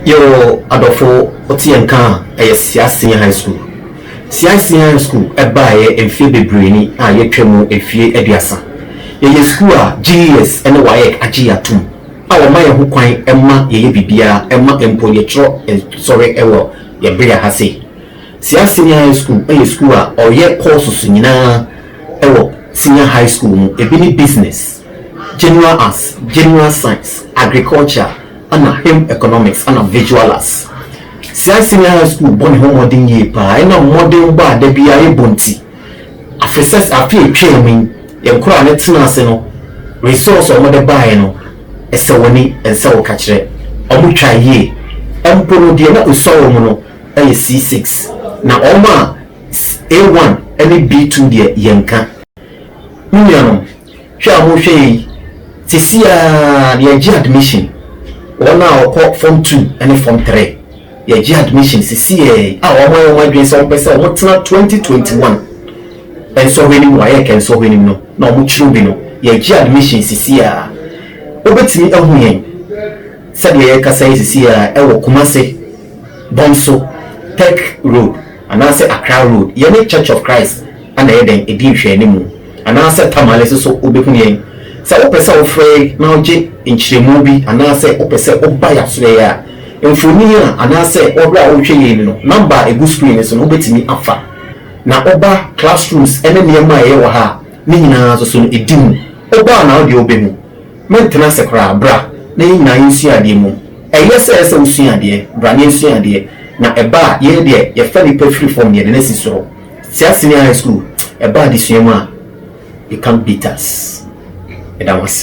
Yo adofo otienka Siasia High School. Siasia High School ebaye emfie bebreni a yetwemu efie aduasa. Ye school a GS ene waye agye atum. A wo maye ho kwan emma ye bibia emma empo ye tro sorry ewo ye bria hase. Siasia High School e school a oye courses nyina ewo senior high school mu ebini business, general arts, general science, agriculture, and home economics and visual arts. Senior high school born home modern ye pa and modern bar de be a bunty. After a few training, you cry let no resource or mother buy no a sawani and so catch it. Omu try ye. Emperor dear not so mono a C6. Now Oma A1 and B2 dear yanka. Miniano, shall we say, the admission. One now call form 2 and form 3. Your G admission CCA. Our my grace on person what's not 2021. And so when why can so when no much rubino. Your G admission CCA. Obet me a wing. Said ye can say CCA. Ewo Kumase Bonso Tech Road. And I say Accra Road. Ye Church of Christ. And I then a deep share anymore. And I said Tamales so obekunie. Sa opese ofre na oje nchiremu and I say opese obaya so ya mfoni a ana say obra ohwe ye no number egu screen so no betimi afa na oba classrooms ene niam a ye wo ha ni nyina so edim oba na ode obemu mentena sekra bra na nyina yinsu ade mu eye se usu ade bra na yinsu ade na eba ye de ye fa ni free form ye de na sisoro Siasia High School eba de suemu a you can't beat us. It was